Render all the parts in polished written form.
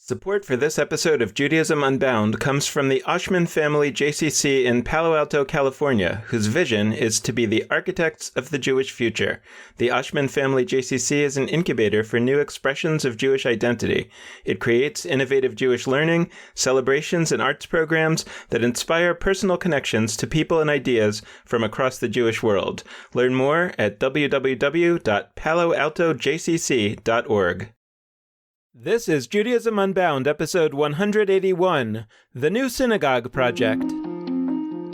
Support for this episode of Judaism Unbound comes from the Oshman Family JCC in Palo Alto, California, whose vision is to be the architects of the Jewish future. The Oshman Family JCC is an incubator for new expressions of Jewish identity. It creates innovative Jewish learning, celebrations, and arts programs that inspire personal connections to people and ideas from across the Jewish world. Learn more at www.paloaltojcc.org. This is Judaism Unbound, episode 181, The New Synagogue Project.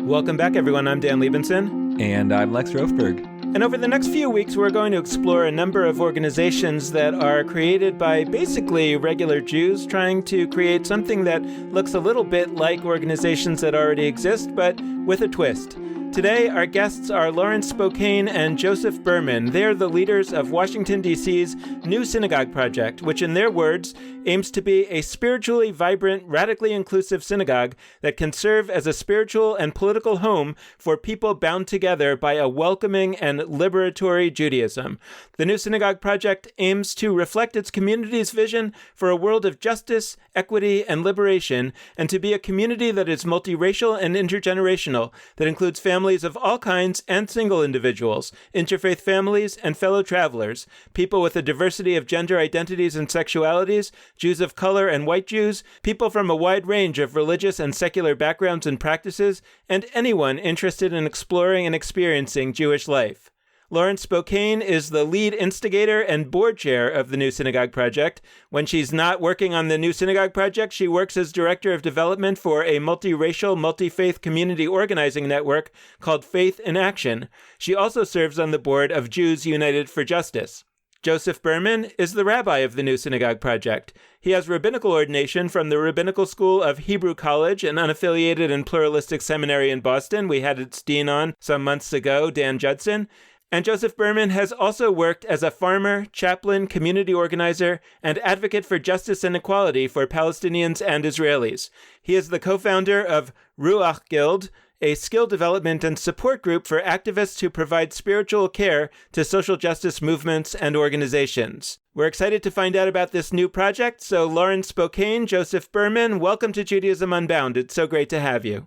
Welcome back, everyone. I'm Dan Liebenson. And I'm Lex Rofberg. And over the next few weeks, we're going to explore a number of organizations that are created by basically regular Jews trying to create something that looks a little bit like organizations that already exist, but with a twist. Today, our guests are Lauren Spokane and Joseph Berman. They're the leaders of Washington, D.C.'s New Synagogue Project, which in their words aims to be a spiritually vibrant, radically inclusive synagogue that can serve as a spiritual and political home for people bound together by a welcoming and liberatory Judaism. The New Synagogue Project aims to reflect its community's vision for a world of justice, equity, and liberation, and to be a community that is multiracial and intergenerational, that includes families of all kinds and single individuals, interfaith families, and fellow travelers, people with a diversity of gender identities and sexualities, Jews of color and white Jews, people from a wide range of religious and secular backgrounds and practices, and anyone interested in exploring and experiencing Jewish life. Lauren Spokane is the lead instigator and board chair of the New Synagogue Project. When she's not working on the New Synagogue Project, she works as director of development for a multiracial, multi-faith community organizing network called Faith in Action. She also serves on the board of Jews United for Justice. Joseph Berman is the rabbi of the New Synagogue Project. He has rabbinical ordination from the Rabbinical School of Hebrew College, an unaffiliated and pluralistic seminary in Boston. We had its dean on some months ago, Dan Judson. And Joseph Berman has also worked as a farmer, chaplain, community organizer, and advocate for justice and equality for Palestinians and Israelis. He is the co-founder of Ruach Guild, a skill development and support group for activists who provide spiritual care to social justice movements and organizations. We're excited to find out about this new project, so Lauren Spokane, Joseph Berman, welcome to Judaism Unbound. It's so great to have you.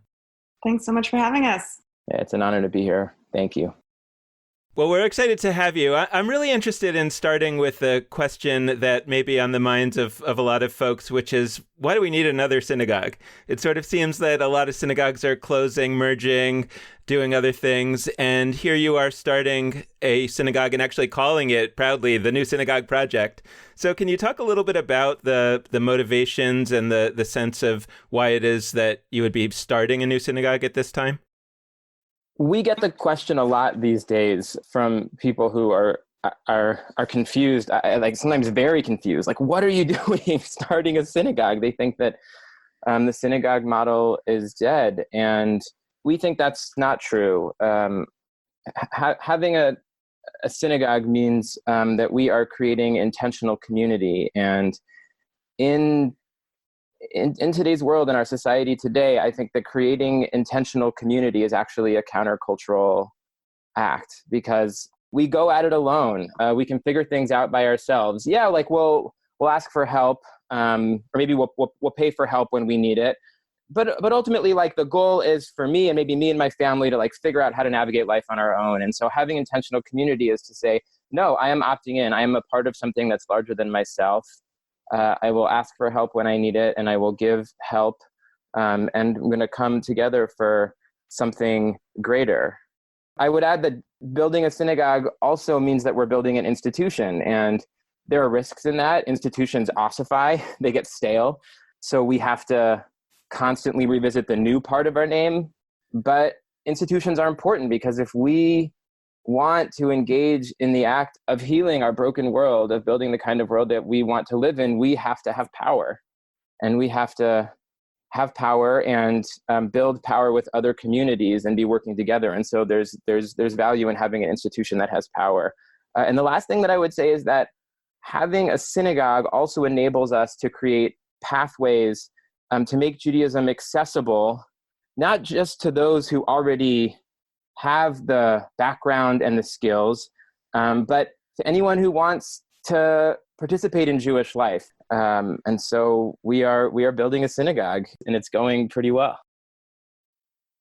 Thanks so much for having us. Yeah, it's an honor to be here. Thank you. Well, we're excited to have you. I'm really interested in starting with a question that may be on the minds of a lot of folks, which is, why do we need another synagogue? It sort of seems that a lot of synagogues are closing, merging, doing other things, and here you are starting a synagogue and actually calling it proudly the New Synagogue Project. So can you talk a little bit about the motivations and the sense of why it is that you would be starting a new synagogue at this time? We get the question a lot these days from people who are confused, like sometimes very confused. Like, what are you doing starting a synagogue? They think that the synagogue model is dead, and we think that's not true. Having a synagogue means that we are creating intentional community, and in today's world, in our society today, I think that creating intentional community is actually a countercultural act, because we go at it alone. We can figure things out by ourselves. Yeah, like we'll ask for help, or maybe we'll pay for help when we need it. But ultimately, like, the goal is for me and maybe me and my family to like figure out how to navigate life on our own. And so having intentional community is to say, no, I am opting in. I am a part of something that's larger than myself. I will ask for help when I need it, and I will give help, and I'm going to come together for something greater. I would add that building a synagogue also means that we're building an institution, and there are risks in that. Institutions ossify, they get stale, so we have to constantly revisit the new part of our name. But institutions are important, because if we want to engage in the act of healing our broken world, of building the kind of world that we want to live in, we have to have power. And we have to have power and build power with other communities and be working together. And so there's value in having an institution that has power. And the last thing that I would say is that having a synagogue also enables us to create pathways to make Judaism accessible, not just to those who already have the background and the skills, but to anyone who wants to participate in Jewish life. And so we are building a synagogue, and it's going pretty well.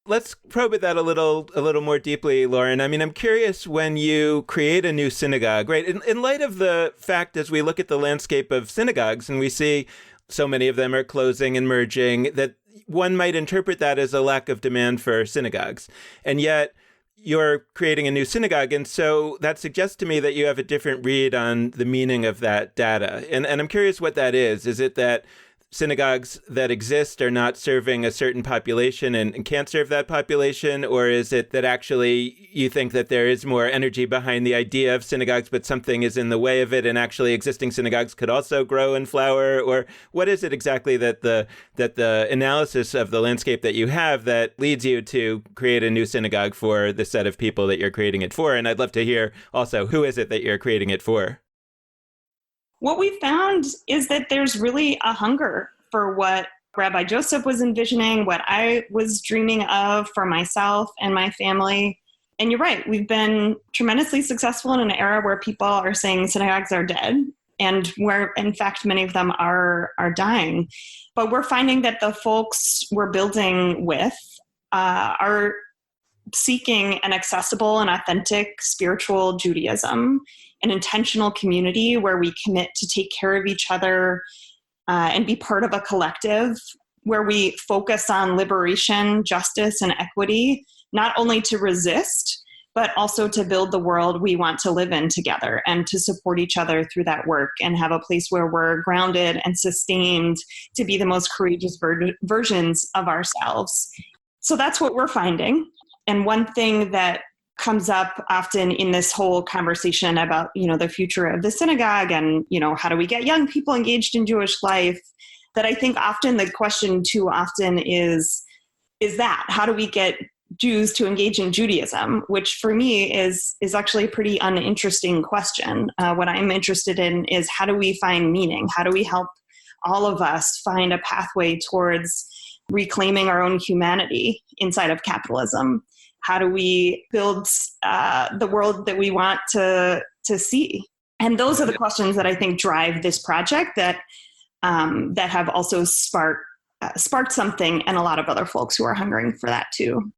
Let's probe at that a little more deeply, Lauren. I mean, I'm curious, when you create a new synagogue, right? In light of the fact, as we look at the landscape of synagogues and we see so many of them are closing and merging, that one might interpret that as a lack of demand for synagogues. And yet you're creating a new synagogue. And so that suggests to me that you have a different read on the meaning of that data. And I'm curious what that is. Is it that synagogues that exist are not serving a certain population and can't serve that population? Or is it that actually you think that there is more energy behind the idea of synagogues, but something is in the way of it, and actually existing synagogues could also grow and flower? Or what is it exactly that the analysis of the landscape that you have that leads you to create a new synagogue for the set of people that you're creating it for? And I'd love to hear also, who is it that you're creating it for? What we found is that there's really a hunger for what Rabbi Joseph was envisioning, what I was dreaming of for myself and my family. And you're right, we've been tremendously successful in an era where people are saying synagogues are dead, and where, in fact, many of them are dying. But we're finding that the folks we're building with are seeking an accessible and authentic spiritual Judaism, an intentional community where we commit to take care of each other and be part of a collective, where we focus on liberation, justice, and equity, not only to resist, but also to build the world we want to live in together, and to support each other through that work, and have a place where we're grounded and sustained to be the most courageous versions of ourselves. So that's what we're finding. And one thing that comes up often in this whole conversation about, the future of the synagogue and, how do we get young people engaged in Jewish life, that I think often the question too often is that, how do we get Jews to engage in Judaism, which for me is actually a pretty uninteresting question. What I'm interested in is, how do we find meaning? How do we help all of us find a pathway towards reclaiming our own humanity inside of capitalism? How do we build the world that we want to see? And those are the questions that I think drive this project, that have also sparked something in a lot of other folks who are hungering for that too.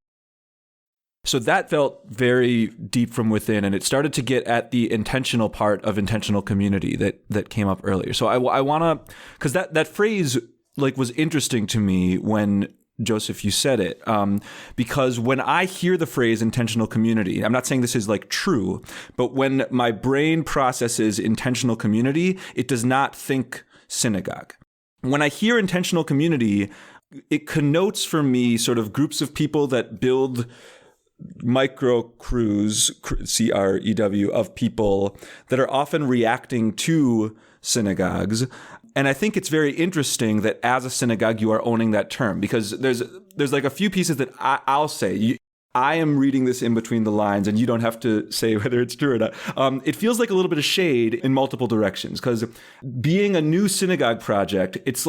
So that felt very deep from within, and it started to get at the intentional part of intentional community that came up earlier. So I want to, because that phrase was interesting to me when, Joseph, you said it, because when I hear the phrase intentional community, I'm not saying this is true, but when my brain processes intentional community, it does not think synagogue. When I hear intentional community, it connotes for me sort of groups of people that build micro crews, CREW, of people that are often reacting to synagogues. And I think it's very interesting that as a synagogue, you are owning that term, because there's a few pieces that I'll say. I am reading this in between the lines, and you don't have to say whether it's true or not. It feels like a little bit of shade in multiple directions, because being a new synagogue project, it's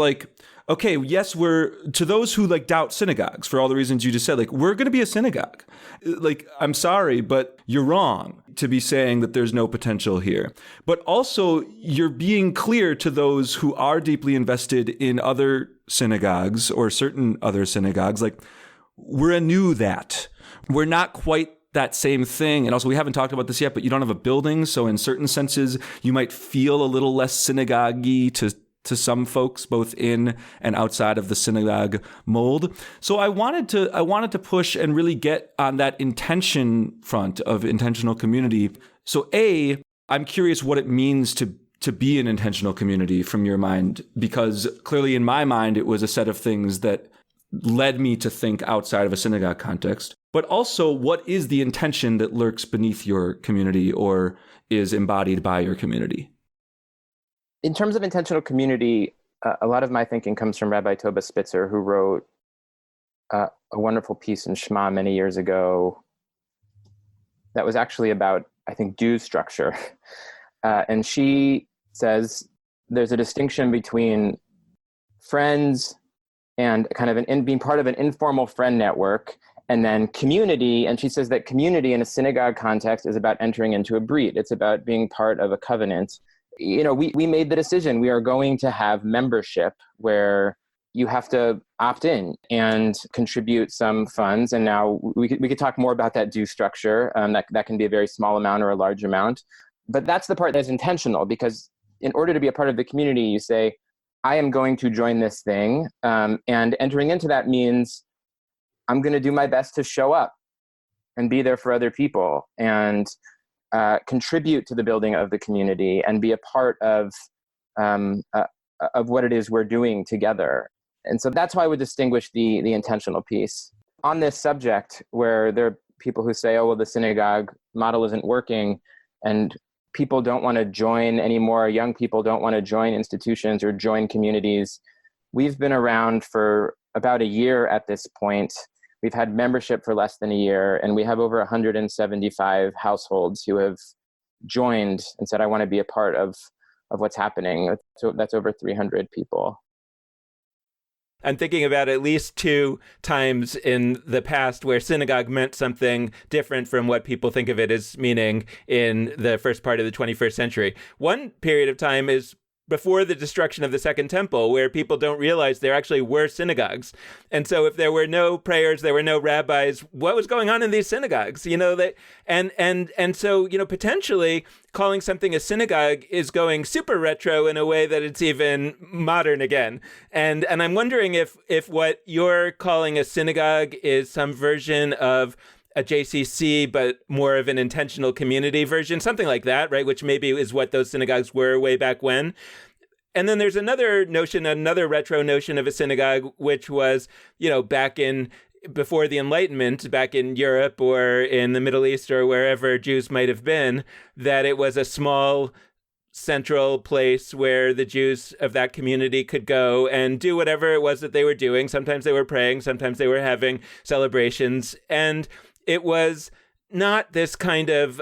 okay, yes, we're, to those who doubt synagogues for all the reasons you just said, we're going to be a synagogue. I'm sorry, but you're wrong to be saying that there's no potential here. But also, you're being clear to those who are deeply invested in other synagogues or certain other synagogues, we're anew that. We're not quite that same thing. And also, we haven't talked about this yet, but you don't have a building. So in certain senses, you might feel a little less synagogue-y to some folks, both in and outside of the synagogue mold. So I wanted to push and really get on that intention front of intentional community. So I'm curious what it means to be an intentional community from your mind, because clearly in my mind, it was a set of things that led me to think outside of a synagogue context. But also, what is the intention that lurks beneath your community or is embodied by your community? In terms of intentional community, a lot of my thinking comes from Rabbi Toba Spitzer, who wrote a wonderful piece in Shema many years ago that was actually about, I think, dues structure. And she says there's a distinction between friends and kind of being part of an informal friend network, and then community. And she says that community in a synagogue context is about entering into a brit. It's about being part of a covenant. we made the decision. We are going to have membership where you have to opt in and contribute some funds. And now we could talk more about that due structure. That can be a very small amount or a large amount. But that's the part that's intentional, because in order to be a part of the community, you say, I am going to join this thing. And entering into that means I'm going to do my best to show up and be there for other people and contribute to the building of the community and be a part of what it is we're doing together. And so that's why I would distinguish the intentional piece. On this subject, where there are people who say, oh, well, the synagogue model isn't working, and people don't want to join anymore, young people don't want to join institutions or join communities. We've been around for about a year at this point. We've had membership for less than a year, and we have over 175 households who have joined and said, I want to be a part of what's happening. So that's over 300 people. I'm thinking about at least 2 times in the past where synagogue meant something different from what people think of it as meaning in the first part of the 21st century. One period of time is before the destruction of the Second Temple, where people don't realize there actually were synagogues. And so if there were no prayers, there were no rabbis, what was going on in these synagogues? And so potentially calling something a synagogue is going super retro in a way that it's even modern again. And I'm wondering if what you're calling a synagogue is some version of a JCC, but more of an intentional community version, something like that, right? Which maybe is what those synagogues were way back when. And then there's another retro notion of a synagogue, which was, before the Enlightenment, back in Europe or in the Middle East or wherever Jews might have been, that it was a small central place where the Jews of that community could go and do whatever it was that they were doing. Sometimes they were praying, sometimes they were having celebrations. And it was not this kind of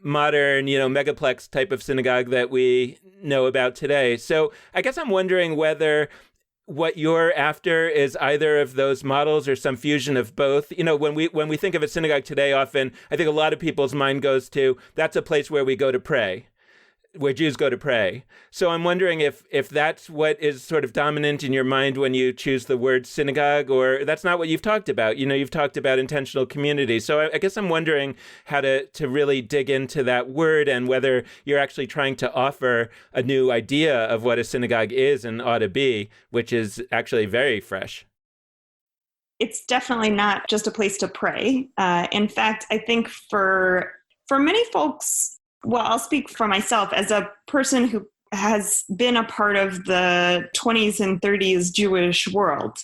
modern, megaplex type of synagogue that we know about today. So I guess I'm wondering whether what you're after is either of those models or some fusion of both. When we think of a synagogue today, often I think a lot of people's mind goes to, that's a place where we go to pray, where Jews go to pray. So I'm wondering if that's what is sort of dominant in your mind when you choose the word synagogue, or that's not what you've talked about. You've talked about intentional community. So I guess I'm wondering how to really dig into that word and whether you're actually trying to offer a new idea of what a synagogue is and ought to be, which is actually very fresh. It's definitely not just a place to pray. In fact, I think for many folks, well, I'll speak for myself as a person who has been a part of the 20s and 30s Jewish world.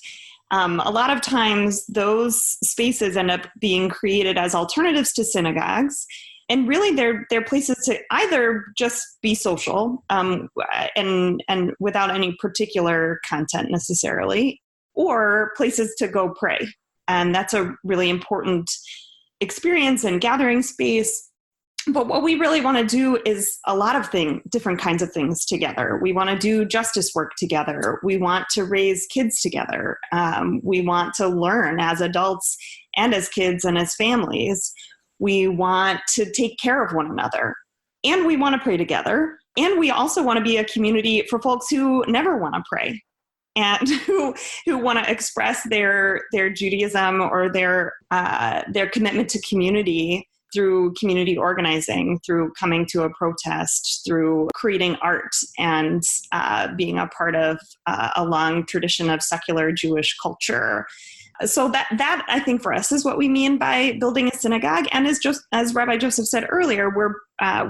A lot of times those spaces end up being created as alternatives to synagogues. And really they're places to either just be social and without any particular content necessarily, or places to go pray. And that's a really important experience and gathering space. But what we really want to do is a lot of different kinds of things together. We want to do justice work together. We want to raise kids together. We want to learn as adults and as kids and as families. We want to take care of one another. And we want to pray together. And we also want to be a community for folks who never want to pray and who want to express their Judaism or their commitment to community through community organizing, through coming to a protest, through creating art, and being a part of a long tradition of secular Jewish culture. So that I think for us is what we mean by building a synagogue. And as Rabbi Joseph said earlier,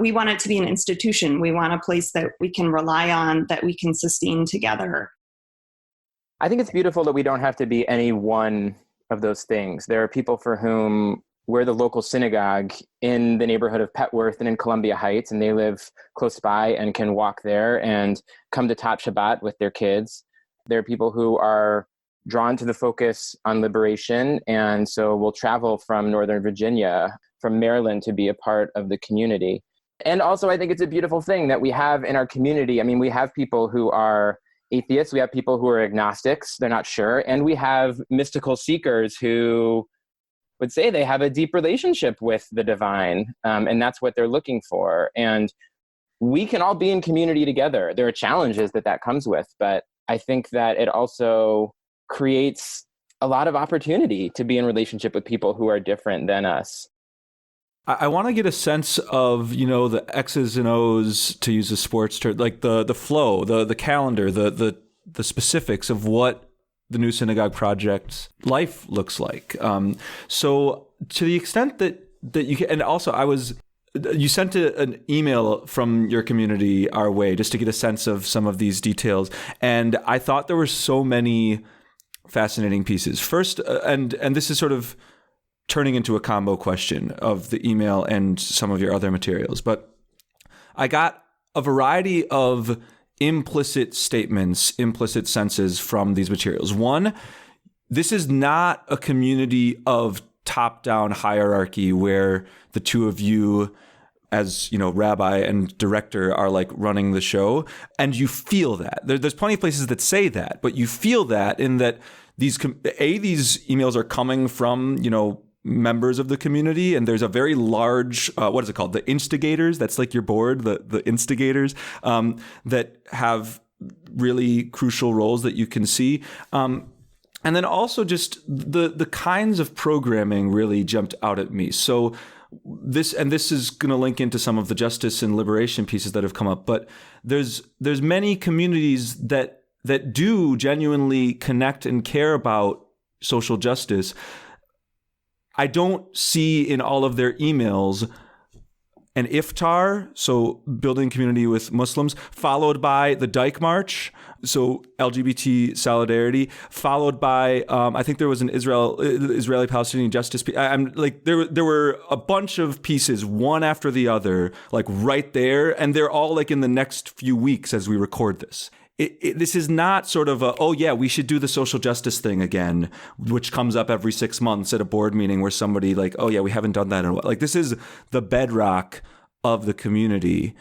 we want it to be an institution. We want a place that we can rely on, that we can sustain together. I think it's beautiful that we don't have to be any one of those things. There are people for whom we're the local synagogue in the neighborhood of Petworth and in Columbia Heights, and they live close by and can walk there and come to Tot Shabbat with their kids. There are people who are drawn to the focus on liberation, and so will travel from Northern Virginia, from Maryland, to be a part of the community. And also, I think it's a beautiful thing that we have in our community. I mean, we have people who are atheists, we have people who are agnostics, they're not sure, and we have mystical seekers who would say they have a deep relationship with the divine, and that's what they're looking for. And we can all be in community together. There are challenges that comes with, but I think that it also creates a lot of opportunity to be in relationship with people who are different than us. I want to get a sense of, the X's and O's, to use a sports term, like the flow, the calendar, the specifics of what the New Synagogue Project's life looks like. So to the extent that you can, and also you sent an email from your community our way just to get a sense of some of these details. And I thought there were so many fascinating pieces. First, and this is sort of turning into a combo question of the email and some of your other materials, but I got a variety of implicit statements, implicit senses from these materials. One, this is not a community of top-down hierarchy where the two of you as, rabbi and director are like running the show. And you feel that. There's plenty of places that say that, but you feel that in that these emails are coming from, members of the community, and there's a very large, what is it called? The instigators. That's like your board, the instigators that have really crucial roles that you can see. And then also just the kinds of programming really jumped out at me. So this is going to link into some of the justice and liberation pieces that have come up, but there's many communities that do genuinely connect and care about social justice. I don't see in all of their emails an iftar, so building community with Muslims, followed by the Dyke March, so LGBT solidarity, followed by I think there was an Israeli-Palestinian justice. There were a bunch of pieces, one after the other, like right there, and they're all like in the next few weeks as we record this. This is not sort of we should do the social justice thing again, which comes up every 6 months at a board meeting where somebody like, we haven't done that in a while. Like, this is the bedrock of the community.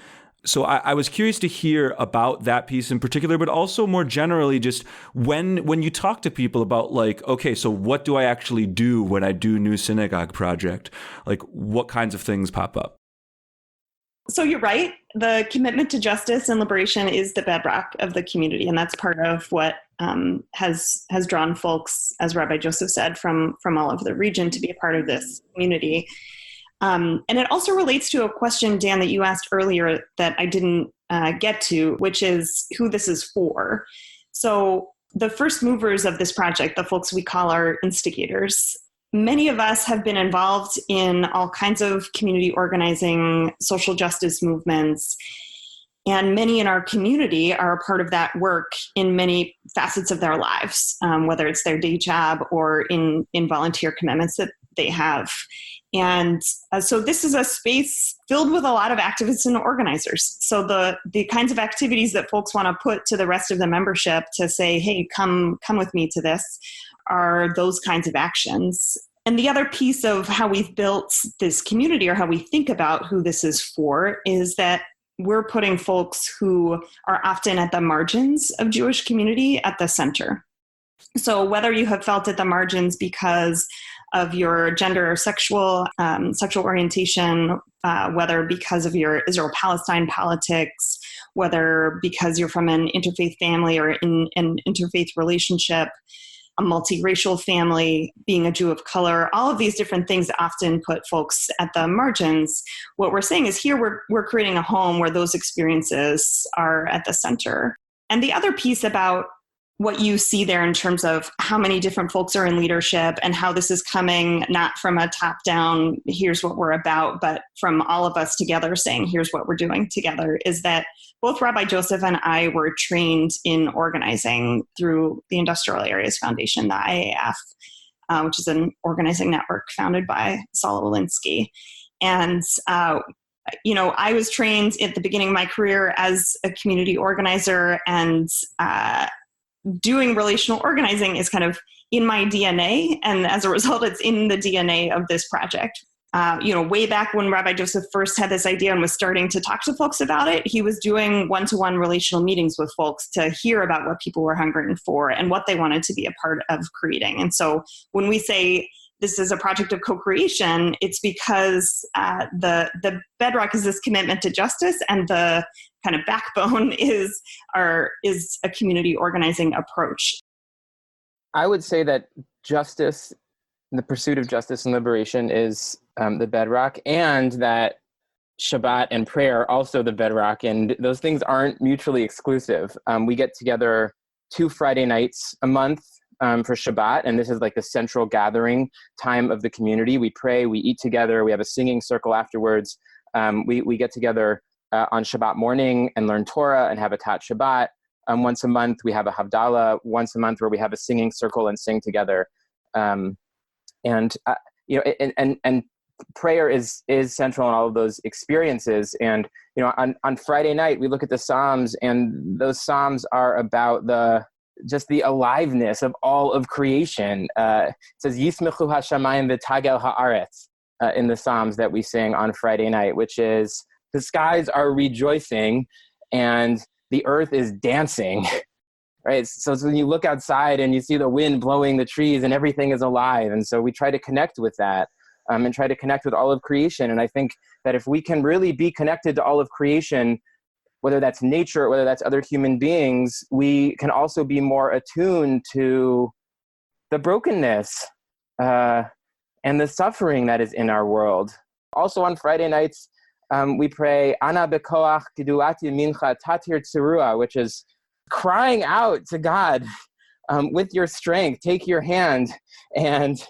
So I was curious to hear about that piece in particular, but also more generally, just when you talk to people about like, okay, so what do I actually do when I do New Synagogue Project? Like, what kinds of things pop up? So you're right. The commitment to justice and liberation is the bedrock of the community. And that's part of what has drawn folks, as Rabbi Joseph said, from all over the region to be a part of this community. And it also relates to a question, Dan, that you asked earlier that I didn't get to, which is who this is for. So the first movers of this project, the folks we call our instigators, many of us have been involved in all kinds of community organizing, social justice movements, and many in our community are a part of that work in many facets of their lives, whether it's their day job or in volunteer commitments that they have. And so this is a space filled with a lot of activists and organizers. So the kinds of activities that folks want to put to the rest of the membership to say, hey, come with me to this, are those kinds of actions. And the other piece of how we've built this community, or how we think about who this is for, is that we're putting folks who are often at the margins of Jewish community at the center. So whether you have felt at the margins because of your gender or sexual orientation, whether because of your Israel-Palestine politics, whether because you're from an interfaith family or in an interfaith relationship, a multiracial family, being a Jew of color, all of these different things often put folks at the margins. What we're saying is here we're creating a home where those experiences are at the center. And the other piece about what you see there in terms of how many different folks are in leadership and how this is coming not from a top-down, here's what we're about, but from all of us together saying, here's what we're doing together, is that both Rabbi Joseph and I were trained in organizing through the Industrial Areas Foundation, the IAF, which is an organizing network founded by Saul Alinsky. And I was trained at the beginning of my career as a community organizer, and doing relational organizing is kind of in my DNA. And as a result, it's in the DNA of this project. Way back when Rabbi Joseph first had this idea and was starting to talk to folks about it, he was doing one-to-one relational meetings with folks to hear about what people were hungering for and what they wanted to be a part of creating. And so when we say this is a project of co-creation, it's because the bedrock is this commitment to justice, and the kind of backbone is a community organizing approach. I would say that justice, the pursuit of justice and liberation, is the bedrock, and that Shabbat and prayer are also the bedrock, and those things aren't mutually exclusive. We get together 2 Friday nights a month for Shabbat, and this is like the central gathering time of the community. We pray, we eat together, we have a singing circle afterwards. We get together on Shabbat morning and learn Torah and have a Tat Shabbat. Once a month, we have a Havdalah once a month where we have a singing circle and sing together. And prayer is central in all of those experiences. And, on Friday night, we look at the Psalms, and those Psalms are about just the aliveness of all of creation. It says, Yismechu hashamayim v'tagel haaretz in the Psalms that we sing on Friday night, which is the skies are rejoicing and the earth is dancing, right? So when you look outside and you see the wind blowing the trees and everything is alive. And so we try to connect with that and try to connect with all of creation. And I think that if we can really be connected to all of creation, whether that's nature, whether that's other human beings, we can also be more attuned to the brokenness and the suffering that is in our world. Also on Friday nights, we pray, Ana bekoach gedulati mincha tatir tzurua, which is crying out to God with your strength, take your hand and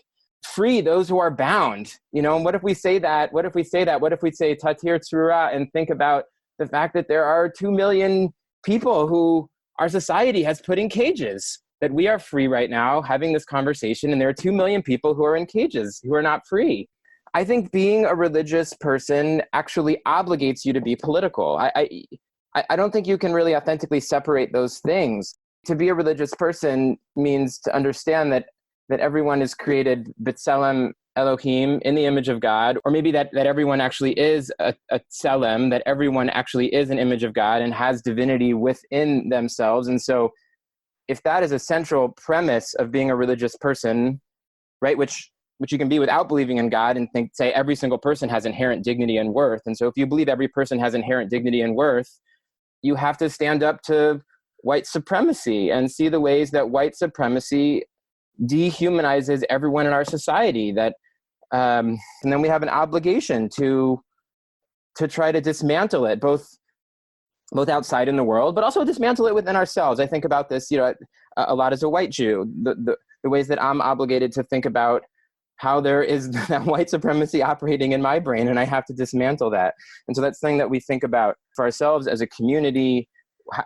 free those who are bound. And what if we say that? What if we say tatir tzurua and think about the fact that there are 2 million people who our society has put in cages, that we are free right now having this conversation, and there are 2 million people who are in cages, who are not free. I think being a religious person actually obligates you to be political. I don't think you can really authentically separate those things. To be a religious person means to understand that everyone is created b'tselem Elohim, in the image of God, or maybe that everyone actually is a tselem, that everyone actually is an image of God and has divinity within themselves. And so if that is a central premise of being a religious person, right, which you can be without believing in God and say every single person has inherent dignity and worth. And so if you believe every person has inherent dignity and worth, you have to stand up to white supremacy and see the ways that white supremacy dehumanizes everyone in our society, and then we have an obligation to try to dismantle it, both outside in the world, but also dismantle it within ourselves. I think about this, a lot as a white Jew, the ways that I'm obligated to think about how there is that white supremacy operating in my brain, and I have to dismantle that. And so that's something that we think about for ourselves as a community,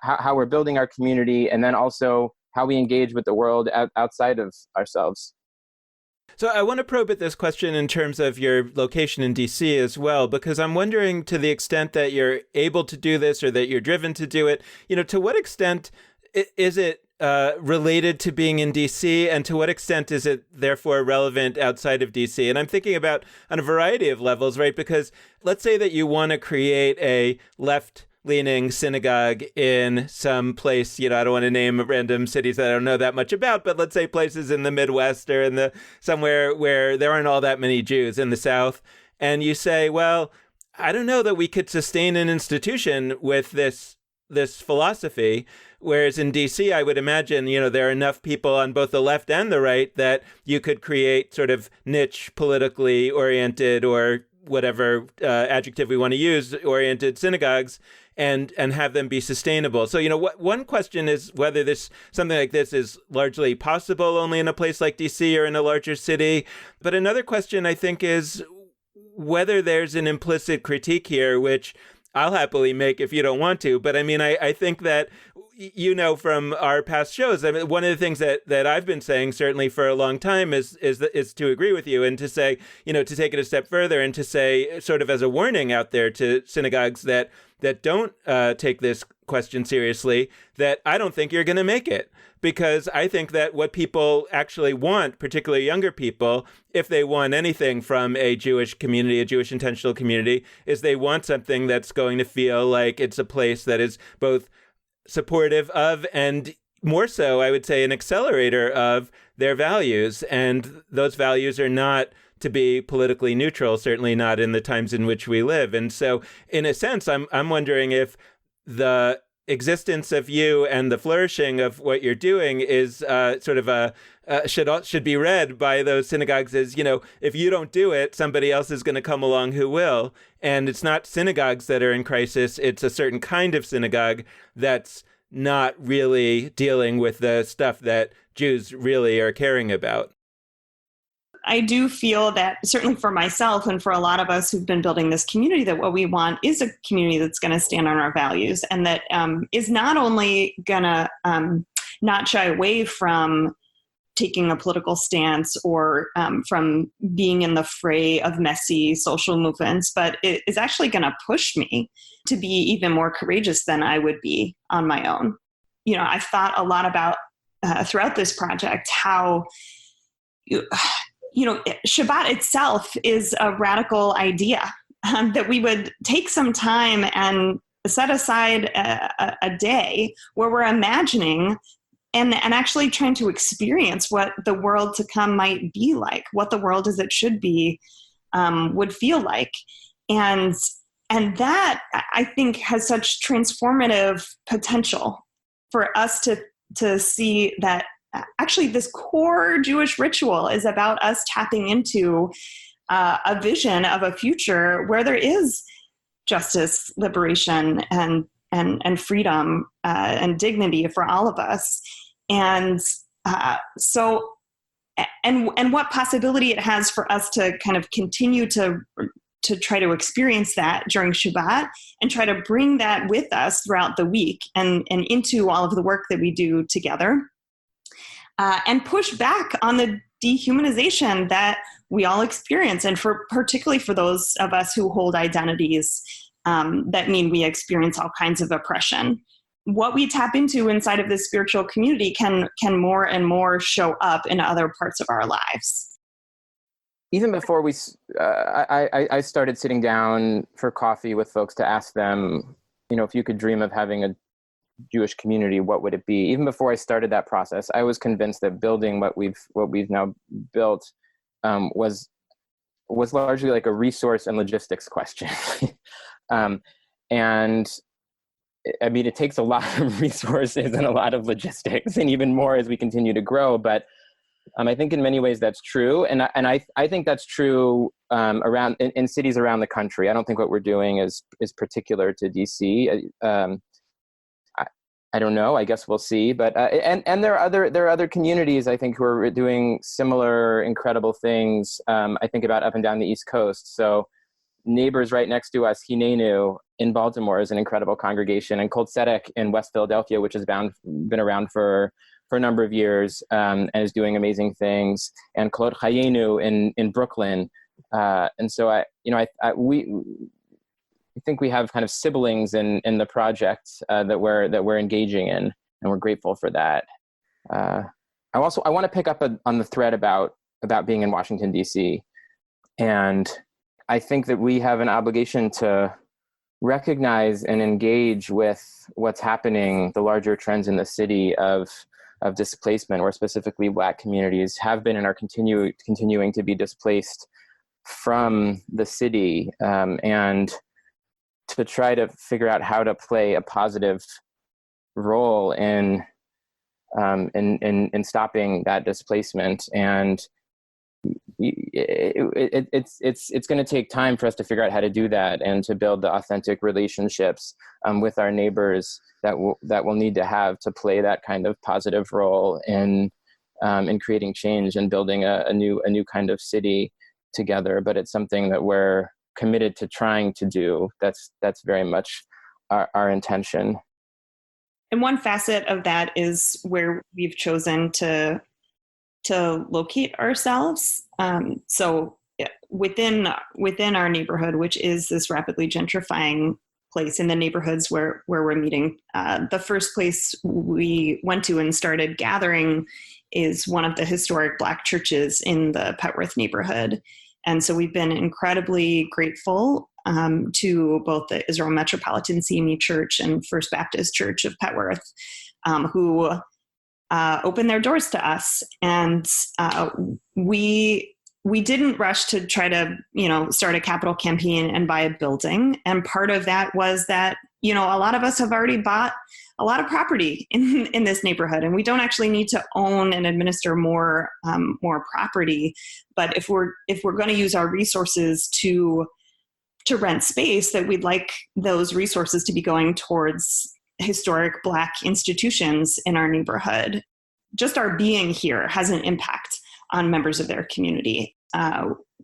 how we're building our community, and then also how we engage with the world outside of ourselves. So I want to probe at this question in terms of your location in DC as well, because I'm wondering, to the extent that you're able to do this or that you're driven to do it, to what extent is it related to being in DC, and to what extent is it therefore relevant outside of DC? And I'm thinking about on a variety of levels, right? Because let's say that you want to create a left-leaning synagogue in some place, I don't want to name random cities that I don't know that much about, but let's say places in the Midwest or in somewhere where there aren't all that many Jews in the South. And you say, well, I don't know that we could sustain an institution with this philosophy. Whereas in DC, I would imagine, there are enough people on both the left and the right that you could create sort of niche, politically oriented, or whatever adjective we want to use, oriented synagogues, and have them be sustainable. So, one question is whether something like this is largely possible only in a place like DC or in a larger city. But another question, I think, is whether there's an implicit critique here, which I'll happily make if you don't want to. But I think that, from our past shows, one of the things that I've been saying, certainly for a long time, is to agree with you and to say, to take it a step further and to say, sort of as a warning out there to synagogues that don't take this question seriously, that I don't think you're going to make it. Because I think that what people actually want, particularly younger people, if they want anything from a Jewish community, a Jewish intentional community, is they want something that's going to feel like it's a place that is both supportive of and more so, I would say, an accelerator of their values. And those values are not to be politically neutral, certainly not in the times in which we live. And so, in a sense, I'm wondering if the existence of you and the flourishing of what you're doing is sort of should be read by those synagogues as, if you don't do it, somebody else is going to come along who will. And it's not synagogues that are in crisis. It's a certain kind of synagogue that's not really dealing with the stuff that Jews really are caring about. I do feel that, certainly for myself and for a lot of us who've been building this community, that what we want is a community that's going to stand on our values, and that is not only going to not shy away from taking a political stance or from being in the fray of messy social movements, but it is actually going to push me to be even more courageous than I would be on my own. I've thought a lot about throughout this project how Shabbat itself is a radical idea, that we would take some time and set aside a day where we're imagining and actually trying to experience what the world to come might be like, what the world as it should be would feel like. And that, I think, has such transformative potential for us to see that actually this core Jewish ritual is about us tapping into a vision of a future where there is justice, liberation, and freedom and dignity for all of us. And what possibility it has for us to kind of continue to try to experience that during Shabbat and try to bring that with us throughout the week and into all of the work that we do together. And push back on the dehumanization that we all experience, and particularly for those of us who hold identities that mean we experience all kinds of oppression. What we tap into inside of this spiritual community can more and more show up in other parts of our lives. Even before I started sitting down for coffee with folks to ask them, if you could dream of having a Jewish community, what would it be? Even before I started that process, I was convinced that building what we've now built was largely like a resource and logistics question. And I mean, it takes a lot of resources and a lot of logistics, and even more as we continue to grow. But I think in many ways that's true, and I think that's true around in cities around the country. I don't think what we're doing is particular to DC. I don't know. I guess we'll see. But and there are other communities, I think, who are doing similar incredible things. I think about up and down the East Coast. So neighbors right next to us, Hinenu in Baltimore is an incredible congregation, and Kol Tzedek in West Philadelphia, which has been around for a number of years and is doing amazing things, and Kolot Chayenu in Brooklyn. And so I think we have kind of siblings in the project that we're engaging in, and we're grateful for that. I want to pick up on the thread about being in Washington, D.C. And I think that we have an obligation to recognize and engage with what's happening, the larger trends in the city of displacement, where specifically Black communities have been and are continuing to be displaced from the city, and to try to figure out how to play a positive role in stopping that displacement. And it's going to take time for us to figure out how to do that and to build the authentic relationships with our neighbors that we'll need to have to play that kind of positive role in creating change and building a new kind of city together. But it's something that we're committed to trying to do. That's very much our intention. And one facet of that is where we've chosen to locate ourselves. So within our neighborhood, which is this rapidly gentrifying place in the neighborhoods where we're meeting, the first place we went to and started gathering is one of the historic Black churches in the Petworth neighborhood. And so we've been incredibly grateful to both the Israel Metropolitan CME Church and First Baptist Church of Petworth, who opened their doors to us. And we didn't rush to try to, start a capital campaign and buy a building. And part of that was that, a lot of us have already bought a lot of property in this neighborhood, and we don't actually need to own and administer more property. But if we're going to use our resources to rent space, that we'd like those resources to be going towards historic Black institutions in our neighborhood. Just our being here has an impact on members of their community.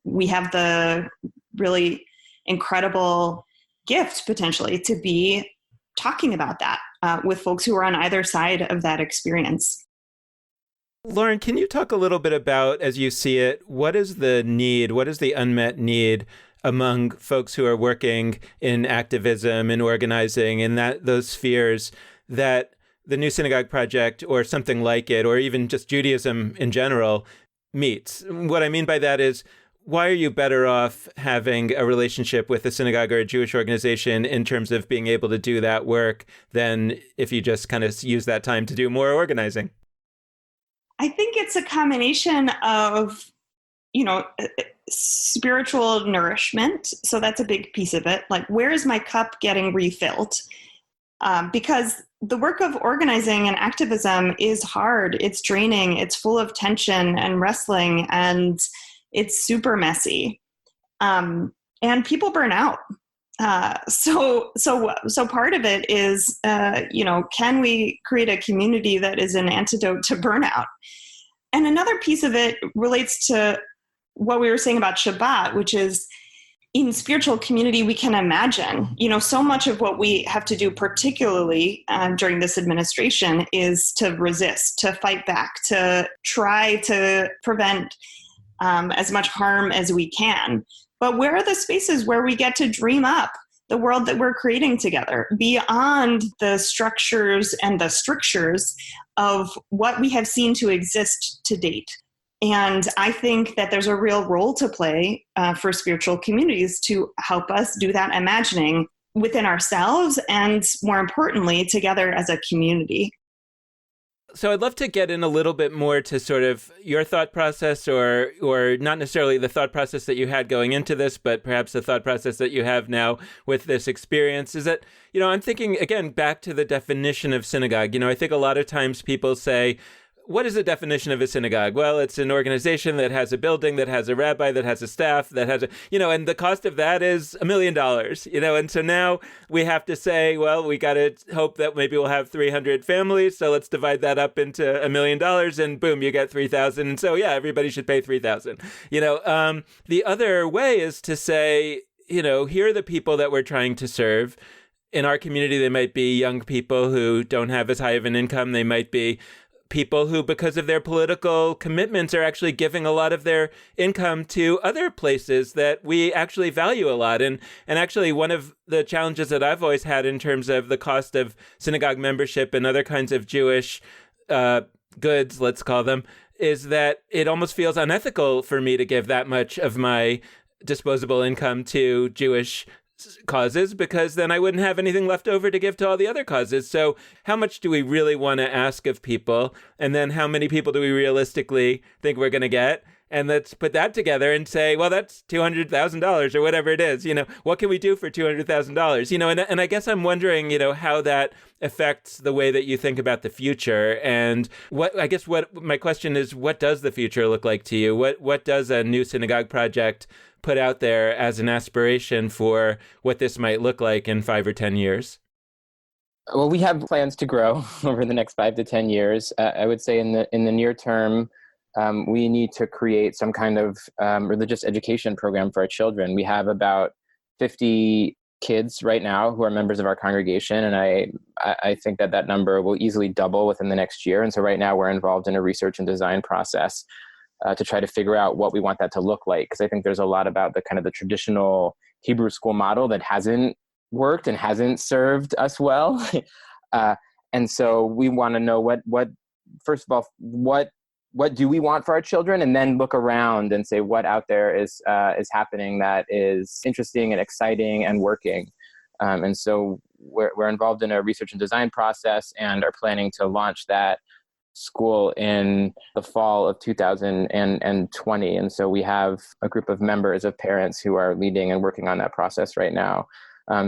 We have the really incredible gift potentially to be talking about that with folks who are on either side of that experience. Lauren, can you talk a little bit about, as you see it, what is the need, what is the unmet need among folks who are working in activism and organizing in those spheres that the New Synagogue Project or something like it, or even just Judaism in general, meets? What I mean by that is, why are you better off having a relationship with a synagogue or a Jewish organization in terms of being able to do that work than if you just kind of use that time to do more organizing? I think it's a combination of, spiritual nourishment. So that's a big piece of it. Like, where is my cup getting refilled? Because the work of organizing and activism is hard. It's draining. It's full of tension and wrestling, and it's super messy. And people burn out. So part of it is, can we create a community that is an antidote to burnout? And another piece of it relates to what we were saying about Shabbat, which is, in spiritual community, we can imagine, so much of what we have to do, particularly during this administration, is to resist, to fight back, to try to prevent as much harm as we can. But where are the spaces where we get to dream up the world that we're creating together beyond the structures and the strictures of what we have seen to exist to date? And I think that there's a real role to play for spiritual communities to help us do that imagining within ourselves and, more importantly, together as a community. So I'd love to get in a little bit more to sort of your thought process, or not necessarily the thought process that you had going into this, but perhaps the thought process that you have now with this experience. Is that, I'm thinking, again, back to the definition of synagogue. I think a lot of times people say, what is the definition of a synagogue? Well, it's an organization that has a building, that has a rabbi, that has a staff, that has and the cost of that is $1 million, and so now we have to say, well, we got to hope that maybe we'll have 300 families. So let's divide that up into $1 million and boom, you get 3,000. And so, yeah, everybody should pay 3,000. The other way is to say, here are the people that we're trying to serve. In our community, they might be young people who don't have as high of an income. They might be people who, because of their political commitments, are actually giving a lot of their income to other places that we actually value a lot. And actually, one of the challenges that I've always had in terms of the cost of synagogue membership and other kinds of Jewish goods, let's call them, is that it almost feels unethical for me to give that much of my disposable income to Jewish causes, because then I wouldn't have anything left over to give to all the other causes. So how much do we really want to ask of people? And then how many people do we realistically think we're going to get? And let's put that together and say, well, that's $200,000 or whatever it is. What can we do for $200,000? And I guess I'm wondering, how that affects the way that you think about the future. And what my question is, what does the future look like to you? What does a New Synagogue Project put out there as an aspiration for what this might look like in 5 or 10 years? Well, we have plans to grow over the next 5 to 10 years. I would say in the near term, we need to create some kind of religious education program for our children. We have about 50 kids right now who are members of our congregation, and I think that number will easily double within the next year. And so right now we're involved in a research and design process to try to figure out what we want that to look like. Because I think there's a lot about the kind of the traditional Hebrew school model that hasn't worked and hasn't served us well. And so we want to know what first of all, what do we want for our children, and then look around and say what out there is happening that is interesting and exciting and working. And so we're involved in a research and design process and are planning to launch that school in the fall of 2020. And so we have a group of members of parents who are leading and working on that process right now.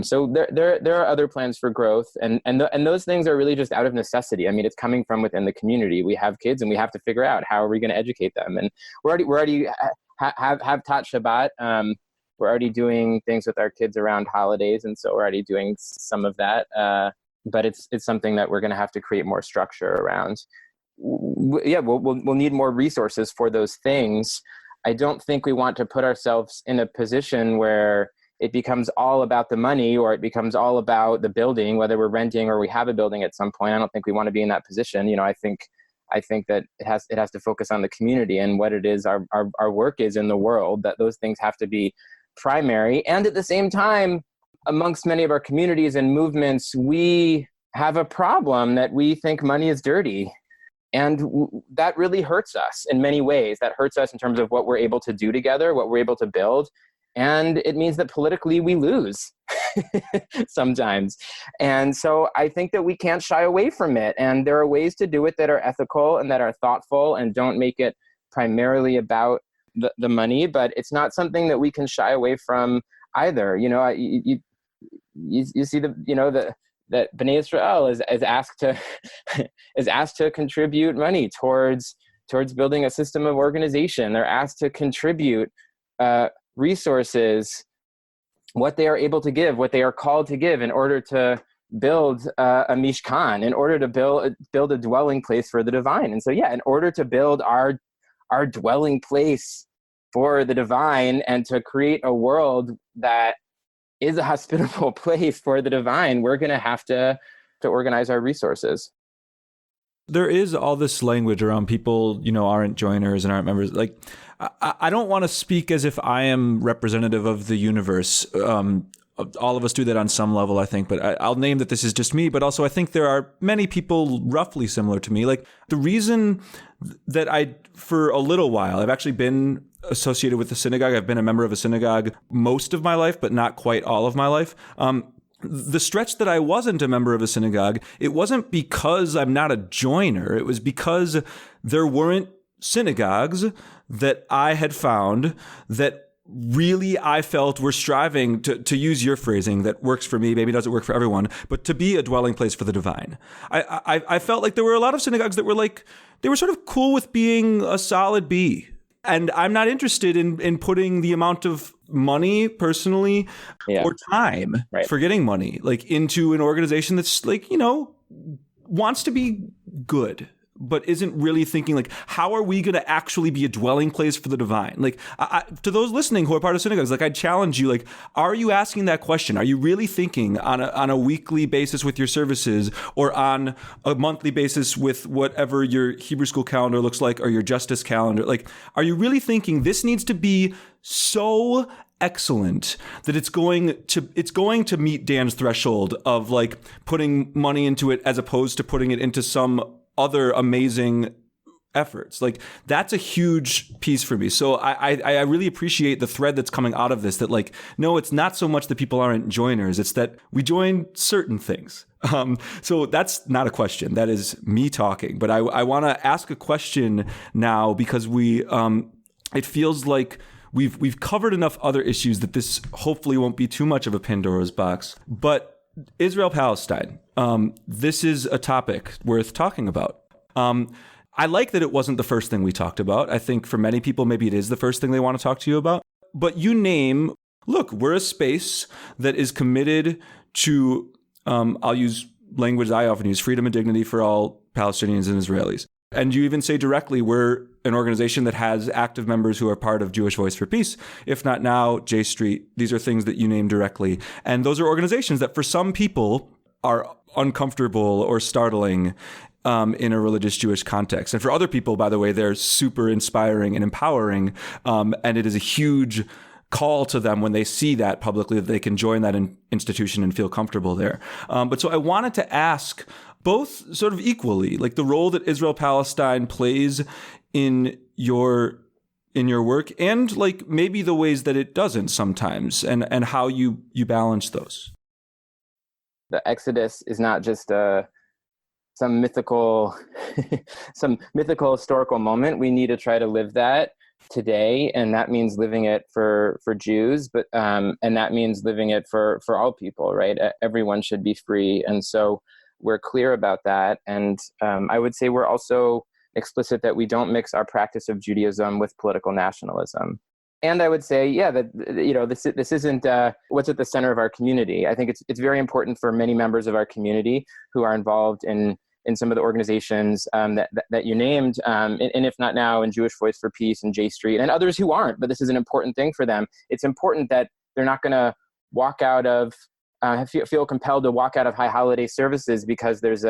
So there are other plans for growth, and those things are really just out of necessity. I mean, it's coming from within the community. We have kids, and we have to figure out how are we going to educate them. And we're already have taught Shabbat. We're already doing things with our kids around holidays, and so we're already doing some of that. But it's something that we're going to have to create more structure around. We'll need more resources for those things. I don't think we want to put ourselves in a position where it becomes all about the money, or it becomes all about the building, whether we're renting or we have a building at some point. I don't think we want to be in that position. You know, I think that it has to focus on the community and what it is our work is in the world, that those things have to be primary. And at the same time, amongst many of our communities and movements, we have a problem that we think money is dirty. And that really hurts us in many ways. That hurts us in terms of what we're able to do together, what we're able to build. And it means that politically we lose sometimes. And so I think that we can't shy away from it. And there are ways to do it that are ethical and that are thoughtful and don't make it primarily about the money, but it's not something that we can shy away from either. You know, you see that Bnei Israel is asked to contribute money towards building a system of organization. They're asked to contribute resources, what they are able to give, what they are called to give in order to build a mishkan, in order to build a dwelling place for the divine. And so, in order to build our dwelling place for the divine and to create a world that is a hospitable place for the divine, we're going to have to organize our resources. There is all this language around people, aren't joiners and aren't members. Like, I don't want to speak as if I am representative of the universe. All of us do that on some level, I think, but I'll name that this is just me. But also, I think there are many people roughly similar to me. Like, the reason that for a little while, I've actually been associated with the synagogue. I've been a member of a synagogue most of my life, but not quite all of my life. The stretch that I wasn't a member of a synagogue, it wasn't because I'm not a joiner. It was because there weren't synagogues that I had found that really I felt were striving to use your phrasing that works for me, maybe doesn't work for everyone, but to be a dwelling place for the divine. I felt like there were a lot of synagogues that were like, they were sort of cool with being a solid B. And I'm not interested in putting the amount of money personally or time, forgetting money, like into an organization that's like, wants to be good, but isn't really thinking like, how are we going to actually be a dwelling place for the divine? Like, to those listening who are part of synagogues, like, I challenge you, like, are you asking that question? Are you really thinking on a weekly basis with your services, or on a monthly basis with whatever your Hebrew school calendar looks like, or your justice calendar? Like, are you really thinking this needs to be so excellent that it's going to meet Dan's threshold of like putting money into it as opposed to putting it into some other amazing efforts? Like, that's a huge piece for me. So I really appreciate the thread that's coming out of this, that like, no, it's not so much that people aren't joiners, it's that we join certain things. So that's not a question. That is me talking. But I want to ask a question now, because it feels like we've covered enough other issues that this hopefully won't be too much of a Pandora's box. But Israel-Palestine, this is a topic worth talking about. I like that it wasn't the first thing we talked about. I think for many people, maybe it is the first thing they want to talk to you about. But we're a space that is committed to, I'll use language I often use, freedom and dignity for all Palestinians and Israelis. And you even say directly, we're an organization that has active members who are part of Jewish Voice for Peace. If not now, J Street. These are things that you name directly. And those are organizations that for some people are uncomfortable or startling in a religious Jewish context. And for other people, by the way, they're super inspiring and empowering. And it is a huge call to them when they see that publicly, that they can join that institution and feel comfortable there. But so I wanted to ask both sort of equally, like the role that Israel-Palestine plays in your work, and like maybe the ways that it doesn't sometimes, and how you balance those. The Exodus is not just a some mythical some mythical historical moment. We need to try to live that today, and that means living it for Jews, but and that means living it for all people, right? Everyone should be free, and so we're clear about that. And I would say we're also explicit that we don't mix our practice of Judaism with political nationalism. And I would say, yeah, that this isn't what's at the center of our community. I think it's very important for many members of our community who are involved in some of the organizations that you named, and if not now, in Jewish Voice for Peace and J Street, and others who aren't, but this is an important thing for them. It's important that they're not going to walk out of, feel compelled to walk out of high holiday services because there's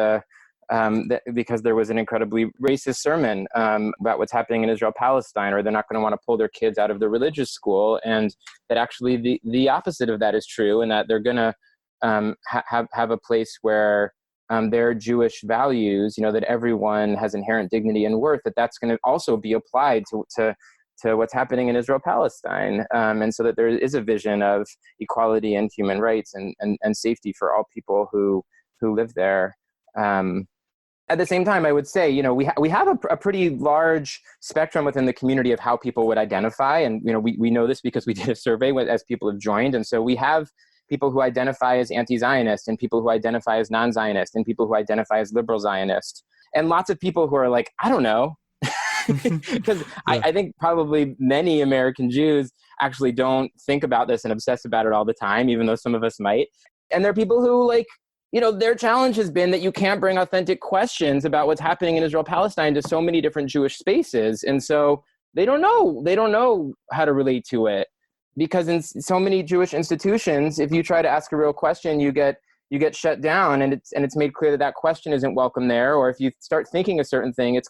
because there was an incredibly racist sermon about what's happening in Israel-Palestine, or they're not going to want to pull their kids out of the religious school, and that actually the opposite of that is true, and that they're going to have a place where their Jewish values, that everyone has inherent dignity and worth, that's going to also be applied to what's happening in Israel-Palestine, and so that there is a vision of equality and human rights and safety for all people who live there. At the same time, I would say, we have a pretty large spectrum within the community of how people would identify. And, we know this because we did a survey as people have joined. And so we have people who identify as anti-Zionist, and people who identify as non-Zionist, and people who identify as liberal Zionist, and lots of people who are like, I don't know. Because yeah. I think probably many American Jews actually don't think about this and obsess about it all the time, even though some of us might. And there are people who their challenge has been that you can't bring authentic questions about what's happening in Israel-Palestine to so many different Jewish spaces. And so they don't know how to relate to it, because in so many Jewish institutions, if you try to ask a real question, you get shut down, and it's made clear that question isn't welcome there. Or if you start thinking a certain thing, it's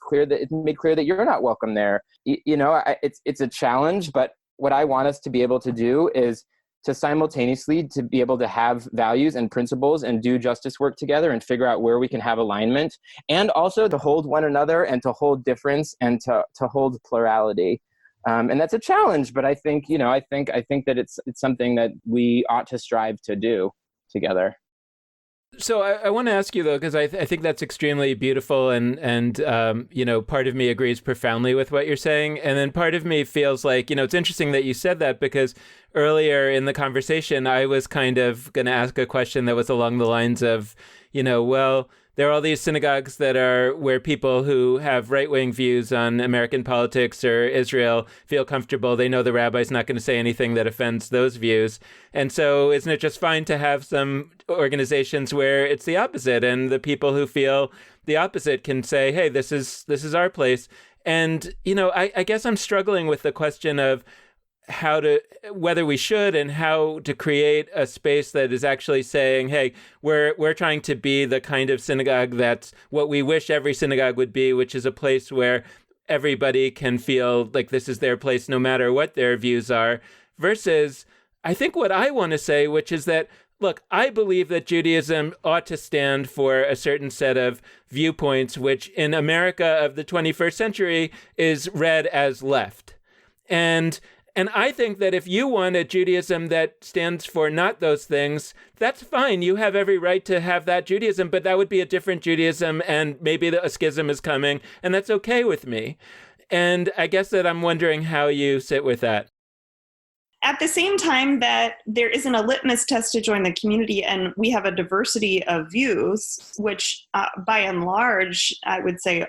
made clear that you're not welcome there. It's a challenge, but what I want us to be able to do is to simultaneously to be able to have values and principles and do justice work together and figure out where we can have alignment, and also to hold one another and to hold difference and to hold plurality. And that's a challenge, but I think that it's something that we ought to strive to do together. So I want to ask you, though, because I think that's extremely beautiful, and part of me agrees profoundly with what you're saying. And then part of me feels like, it's interesting that you said that, because earlier in the conversation, I was kind of going to ask a question that was along the lines of, well, there are all these synagogues that are where people who have right-wing views on American politics or Israel feel comfortable. They know the rabbi's not going to say anything that offends those views. And so isn't it just fine to have some organizations where it's the opposite, and the people who feel the opposite can say, hey, this is our place. And, I guess I'm struggling with the question of whether we should, and how to create a space that is actually saying, hey, we're trying to be the kind of synagogue that's what we wish every synagogue would be, which is a place where everybody can feel like this is their place no matter what their views are, versus I think what I want to say, which is that, look, I believe that Judaism ought to stand for a certain set of viewpoints, which in America of the 21st century is read as left. And I think that if you want a Judaism that stands for not those things, that's fine. You have every right to have that Judaism, but that would be a different Judaism, and maybe a schism is coming, and that's okay with me. And I guess that I'm wondering how you sit with that. At the same time that there isn't a litmus test to join the community, and we have a diversity of views, which by and large, I would say,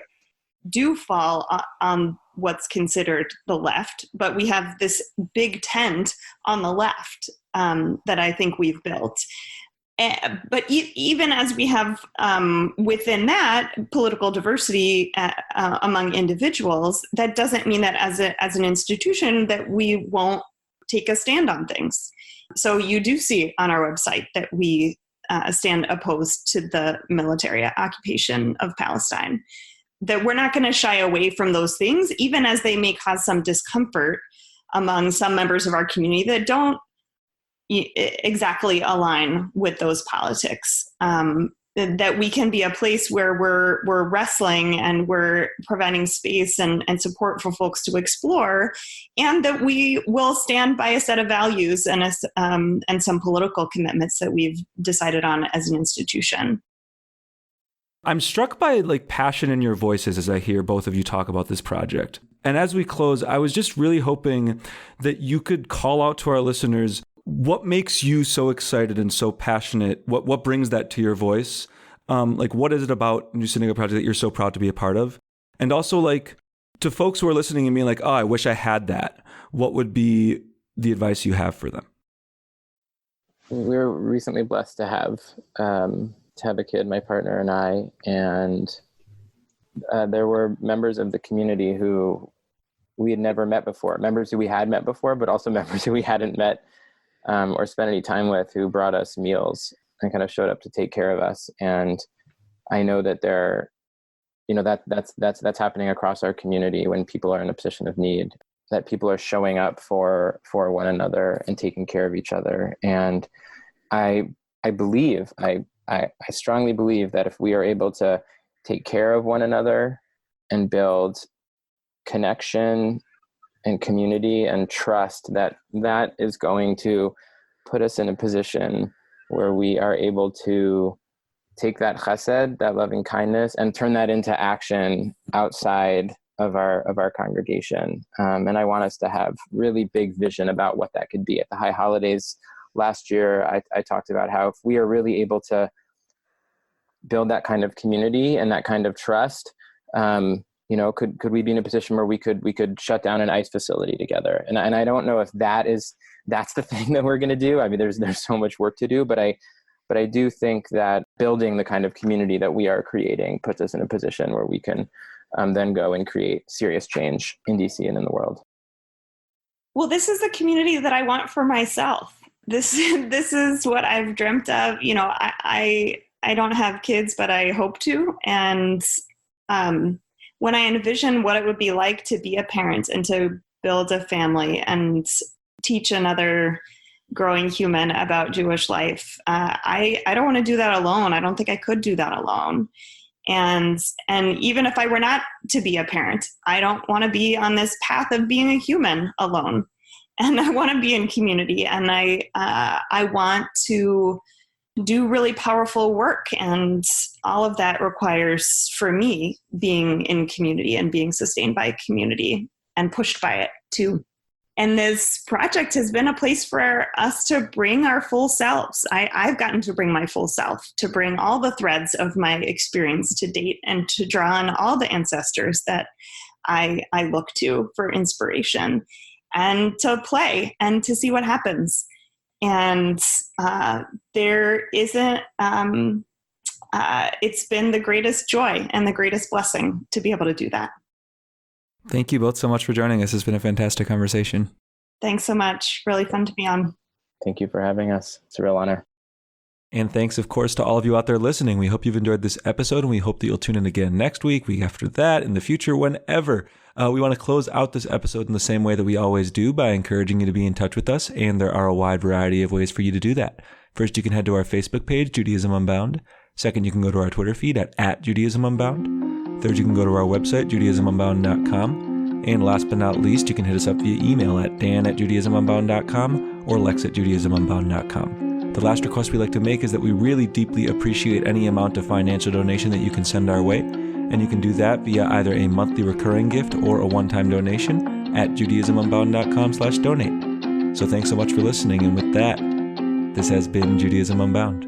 do fall on what's considered the left, but we have this big tent on the left that I think we've built. But even as we have within that political diversity among individuals, that doesn't mean that as an institution that we won't take a stand on things. So you do see on our website that we stand opposed to the military occupation of Palestine, that we're not going to shy away from those things, even as they may cause some discomfort among some members of our community that don't exactly align with those politics. That we can be a place where we're wrestling and we're providing space and support for folks to explore, and that we will stand by a set of values and some political commitments that we've decided on as an institution. I'm struck by like passion in your voices as I hear both of you talk about this project. And as we close, I was just really hoping that you could call out to our listeners what makes you so excited and so passionate. What brings that to your voice? Like, what is it about New Synagogue Project that you're so proud to be a part of? And also, like, to folks who are listening and being like, oh, I wish I had that. What would be the advice you have for them? We were recently blessed to have a kid, my partner and I, and there were members of the community who we had never met before, members who we had met before, but also members who we hadn't met or spent any time with, who brought us meals and kind of showed up to take care of us. And I know that that's happening across our community when people are in a position of need, that people are showing up for one another and taking care of each other. And I strongly believe that if we are able to take care of one another and build connection and community and trust, that is going to put us in a position where we are able to take that chesed, that loving kindness, and turn that into action outside of our congregation. And I want us to have really big vision about what that could be. At the High Holidays last year, I talked about how if we are really able to build that kind of community and that kind of trust, could we be in a position where we could shut down an ICE facility together? And I don't know if that's the thing that we're going to do. I mean, there's so much work to do, but I do think that building the kind of community that we are creating puts us in a position where we can then go and create serious change in DC and in the world. Well, this is the community that I want for myself. This is what I've dreamt of. You know, I don't have kids, but I hope to. And when I envision what it would be like to be a parent and to build a family and teach another growing human about Jewish life, I don't want to do that alone. I don't think I could do that alone. And even if I were not to be a parent, I don't want to be on this path of being a human alone. And I want to be in community, and I want to do really powerful work, and all of that requires, for me, being in community and being sustained by community and pushed by it too. And this project has been a place for us to bring our full selves. I've gotten to bring my full self, to bring all the threads of my experience to date, and to draw on all the ancestors that I look to for inspiration, and to play and to see what happens. And there isn't, it's been the greatest joy and the greatest blessing to be able to do that. Thank you both so much for joining us. It's been a fantastic conversation. Thanks so much. Really fun to be on. Thank you for having us. It's a real honor. And thanks, of course, to all of you out there listening. We hope you've enjoyed this episode, and we hope that you'll tune in again next week after that, in the future, whenever. We want to close out this episode in the same way that we always do, by encouraging you to be in touch with us, and there are a wide variety of ways for you to do that. First, you can head to our Facebook page, Judaism Unbound. Second, you can go to our Twitter feed at Judaism Unbound. Third, you can go to our website, judaismunbound.com. And last but not least, you can hit us up via email at dan@judaismunbound.com or lex@judaismunbound.com. The last request we like to make is that we really deeply appreciate any amount of financial donation that you can send our way. And you can do that via either a monthly recurring gift or a one-time donation at judaismunbound.com/donate. So thanks so much for listening. And with that, this has been Judaism Unbound.